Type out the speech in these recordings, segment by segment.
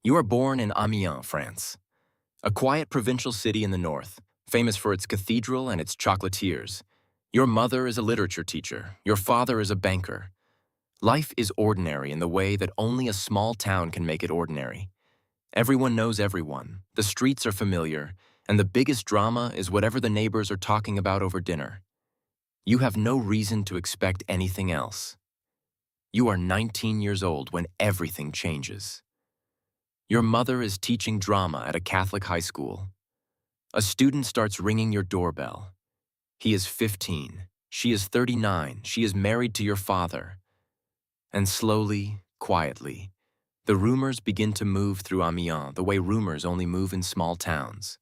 You are born in Amiens, France, a quiet provincial city in the north, famous for its cathedral and its chocolatiers. Your mother is a literature teacher. Your father is a banker. Life is ordinary in the way that only a small town can make it ordinary. Everyone knows everyone, the streets are familiar, and the biggest drama is whatever the neighbors are talking about over dinner. You have no reason to expect anything else. You are 19 years old when everything changes. Your mother is teaching drama at a Catholic high school. A student starts ringing your doorbell. He is 15. She is 39. She is married to your father. And slowly, quietly, the rumors begin to move through Amiens the way rumors only move in small towns.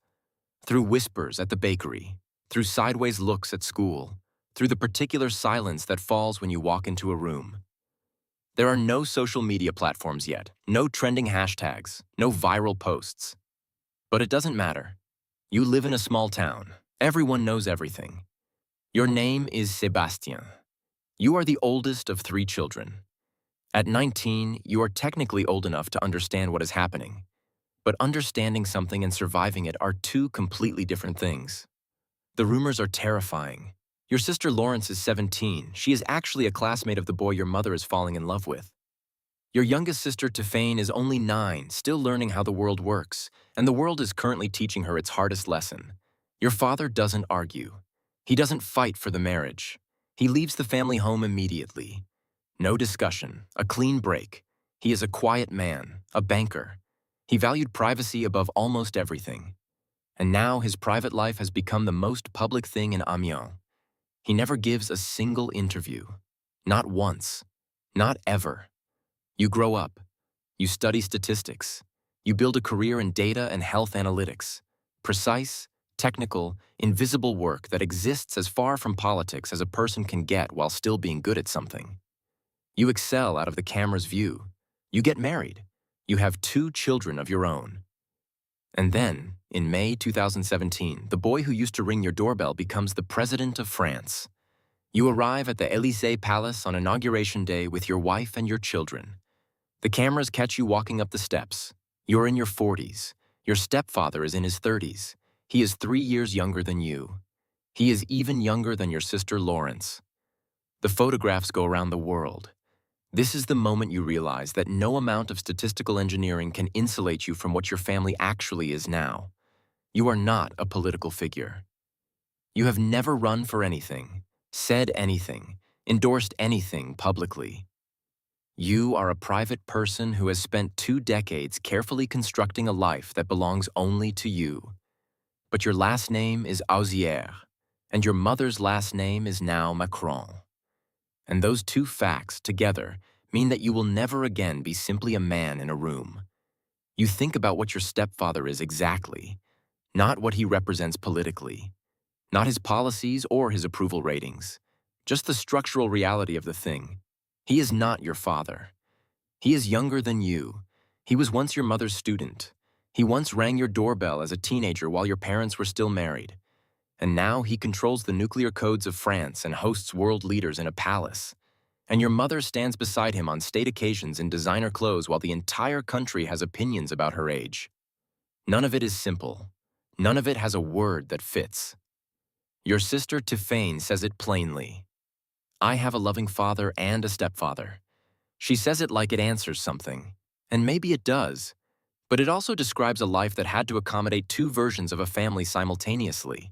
Through whispers at the bakery, through sideways looks at school, through the particular silence that falls when you walk into a room. There are no social media platforms yet, no trending hashtags, no viral posts. But it doesn't matter. You live in a small town. Everyone knows everything. Your name is Sébastien. You are the oldest of 3 children. At 19, you are technically old enough to understand what is happening. But understanding something and surviving it are 2 completely different things. The rumors are terrifying. Your sister Laurence is 17. She is actually a classmate of the boy your mother is falling in love with. Your youngest sister Tiffaine is only 9, still learning how the world works, and the world is currently teaching her its hardest lesson. Your father doesn't argue. He doesn't fight for the marriage. He leaves the family home immediately. No discussion, a clean break. He is a quiet man, a banker. He valued privacy above almost everything. And now his private life has become the most public thing in Amiens. He never gives a single interview. Not once. Not ever. You grow up. You study statistics. You build a career in data and health analytics. Precise, technical, invisible work that exists as far from politics as a person can get while still being good at something. You excel out of the camera's view. You get married. You have 2 children of your own. And then, in May 2017, the boy who used to ring your doorbell becomes the president of France. You arrive at the Élysée Palace on Inauguration Day with your wife and your children. The cameras catch you walking up the steps. You're in your 40s. Your stepfather is in his 30s. He is 3 years younger than you. He is even younger than your sister Laurence. The photographs go around the world. This is the moment you realize that no amount of statistical engineering can insulate you from what your family actually is now. You are not a political figure. You have never run for anything, said anything, endorsed anything publicly. You are a private person who has spent 2 decades carefully constructing a life that belongs only to you. But your last name is Auzière, and your mother's last name is now Macron. And those 2 facts, together, mean that you will never again be simply a man in a room. You think about what your stepfather is exactly, not what he represents politically, not his policies or his approval ratings, just the structural reality of the thing. He is not your father. He is younger than you. He was once your mother's student. He once rang your doorbell as a teenager while your parents were still married. And now he controls the nuclear codes of France and hosts world leaders in a palace. And your mother stands beside him on state occasions in designer clothes while the entire country has opinions about her age. None of it is simple. None of it has a word that fits. Your sister Tiffaine says it plainly. I have a loving father and a stepfather. She says it like it answers something. And maybe it does. But it also describes a life that had to accommodate 2 versions of a family simultaneously.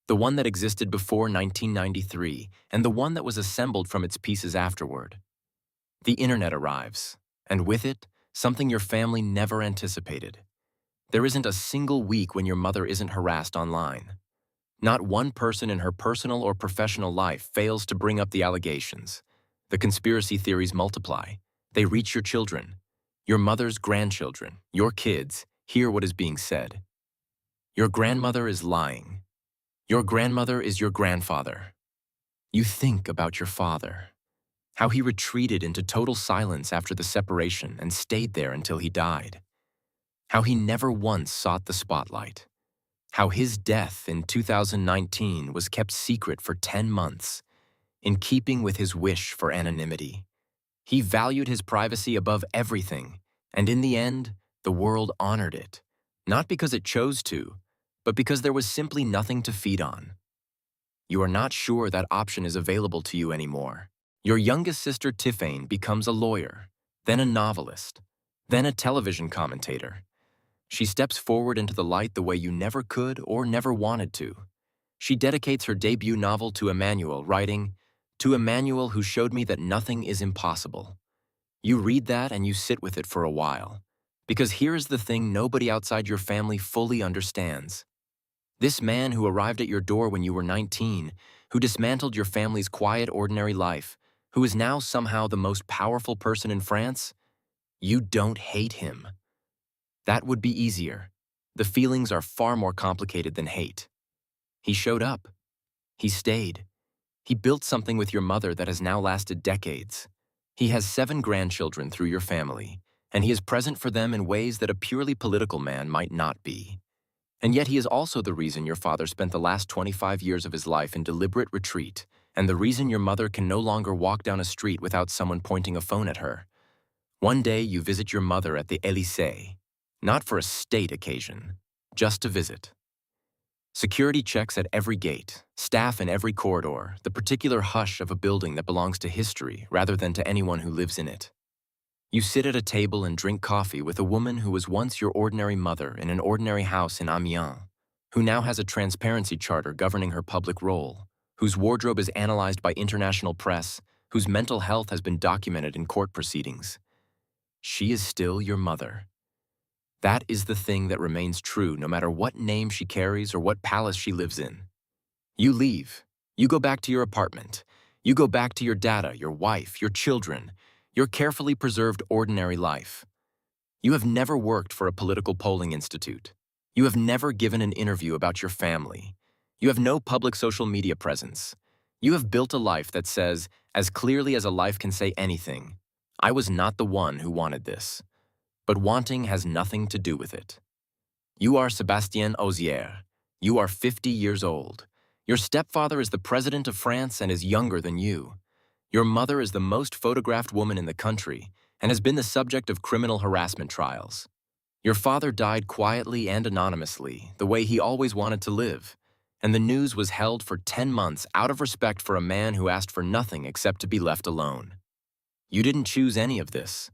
The one that existed before 1993, and the one that was assembled from its pieces afterward. The internet arrives, and with it, something your family never anticipated. There isn't a single week when your mother isn't harassed online. Not one person in her personal or professional life fails to bring up the allegations. The conspiracy theories multiply. They reach your children. Your mother's grandchildren, your kids, hear what is being said. Your grandmother is lying. Your grandmother is your grandfather. You think about your father, how he retreated into total silence after the separation and stayed there until he died, how he never once sought the spotlight, how his death in 2019 was kept secret for 10 months, in keeping with his wish for anonymity. He valued his privacy above everything, and in the end, The world honored it, not because it chose to, but because there was simply nothing to feed on. You are not sure that option is available to you anymore. Your youngest sister Tiffane becomes a lawyer, then a novelist, then a television commentator. She steps forward into the light the way you never could or never wanted to. She dedicates her debut novel to Emmanuel, writing, "To Emmanuel who showed me that nothing is impossible." You read that and you sit with it for a while. Because here's the thing nobody outside your family fully understands. This man who arrived at your door when you were 19, who dismantled your family's quiet, ordinary life, who is now somehow the most powerful person in France, you don't hate him. That would be easier. The feelings are far more complicated than hate. He showed up. He stayed. He built something with your mother that has now lasted decades. He has 7 grandchildren through your family, and he is present for them in ways that a purely political man might not be. And yet he is also the reason your father spent the last 25 years of his life in deliberate retreat, and the reason your mother can no longer walk down a street without someone pointing a phone at her. One day you visit your mother at the Élysée, not for a state occasion, just to visit. Security checks at every gate, staff in every corridor, the particular hush of a building that belongs to history rather than to anyone who lives in it. You sit at a table and drink coffee with a woman who was once your ordinary mother in an ordinary house in Amiens, who now has a transparency charter governing her public role, whose wardrobe is analyzed by international press, whose mental health has been documented in court proceedings. She is still your mother. That is the thing that remains true no matter what name she carries or what palace she lives in. You leave. You go back to your apartment. You go back to your data, your wife, your children, your carefully preserved ordinary life. You have never worked for a political polling institute. You have never given an interview about your family. You have no public social media presence. You have built a life that says, as clearly as a life can say anything, I was not the one who wanted this. But wanting has nothing to do with it. You are SEBASTIEN AUZIERE. You are 50 years old. Your stepfather is the president of France and is younger than you. Your mother is the most photographed woman in the country and has been the subject of criminal harassment trials. Your father died quietly and anonymously, the way he always wanted to live, and the news was held for 10 months out of respect for a man who asked for nothing except to be left alone. You didn't choose any of this.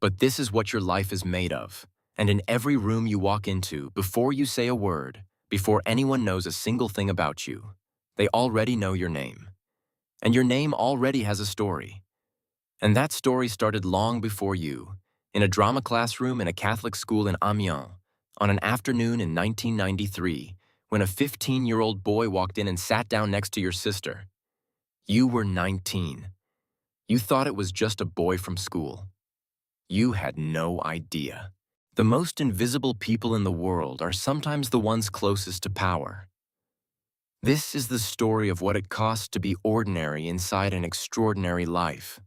But this is what your life is made of, and in every room you walk into, before you say a word, before anyone knows a single thing about you, they already know your name. And your name already has a story. And that story started long before you, in a drama classroom in a Catholic school in Amiens, on an afternoon in 1993, when a 15-year-old boy walked in and sat down next to your sister. You were 19. You thought it was just a boy from school. You had no idea. The most invisible people in the world are sometimes the ones closest to power. This is the story of what it costs to be ordinary inside an extraordinary life.